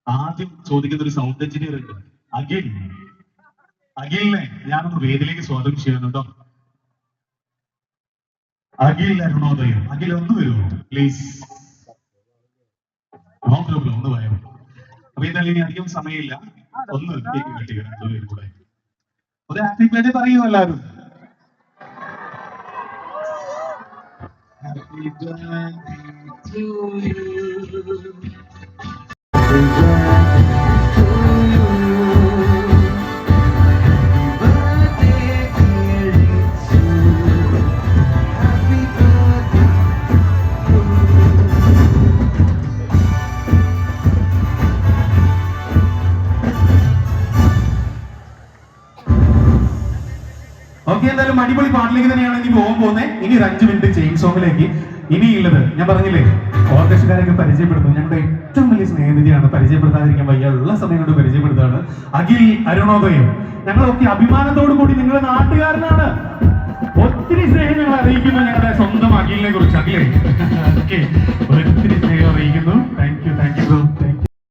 ആദ്യം ചോദിക്കുന്ന ഒരു സൗണ്ട് എഞ്ചിനീയർ ഉണ്ട്, അഖിൽ. അഖിലിനെ ഞാനൊന്ന് വേദിയിലേക്ക് സ്വാഗതം ചെയ്യുന്നുണ്ടോ? അഖിൽ അരുണോദയം. അഖിൽ ഒന്ന് വരുമോ പ്ലീസ്? നോ പ്രോബ്ലം, ഒന്ന് പോയോ. അപ്പൊ എന്തായാലും ഇനി അധികം സമയമില്ല, ഒന്ന് കേക്ക് കെട്ടിക്കണം കൂടെ. ഒരു ഹാപ്പി ബർത്ത്ഡേ പറയൂ എല്ലാവരും. Happy birthday to you. Okay, എന്തായാലും അടിപൊളി പാട്ടിലേക്ക് തന്നെയാണ് ഇനി പോകാൻ പോകുന്നത്. ഇനി ഒരു 5 മിനിറ്റ് ചെയിൻ സോങ്ങിലേക്ക്. ഇനിയുള്ളത് ഞാൻ പറഞ്ഞില്ലേ, ഓർക്കസ്ട്രക്കാരൊക്കെ പരിചയപ്പെടുത്തും. ഞങ്ങളുടെ ഏറ്റവും വലിയ സ്നേഹിതയാണ്, പരിചയപ്പെടുത്താതിരിക്കാൻ വയ്യ, ഉള്ള സമയം കൊണ്ട് പരിചയപ്പെടുത്താണ്. അഖിൽ അരുണോദയം. ഞങ്ങളൊക്കെ അഭിമാനത്തോടു കൂടി നിങ്ങളുടെ നാട്ടുകാരനാണ്, ഒത്തിരി സ്നേഹം ഞങ്ങൾ അറിയിക്കുന്നു ഞങ്ങളുടെ സ്വന്തം അഖിലിനെ കുറിച്ച്. അഖിലേ, ഓക്കെ,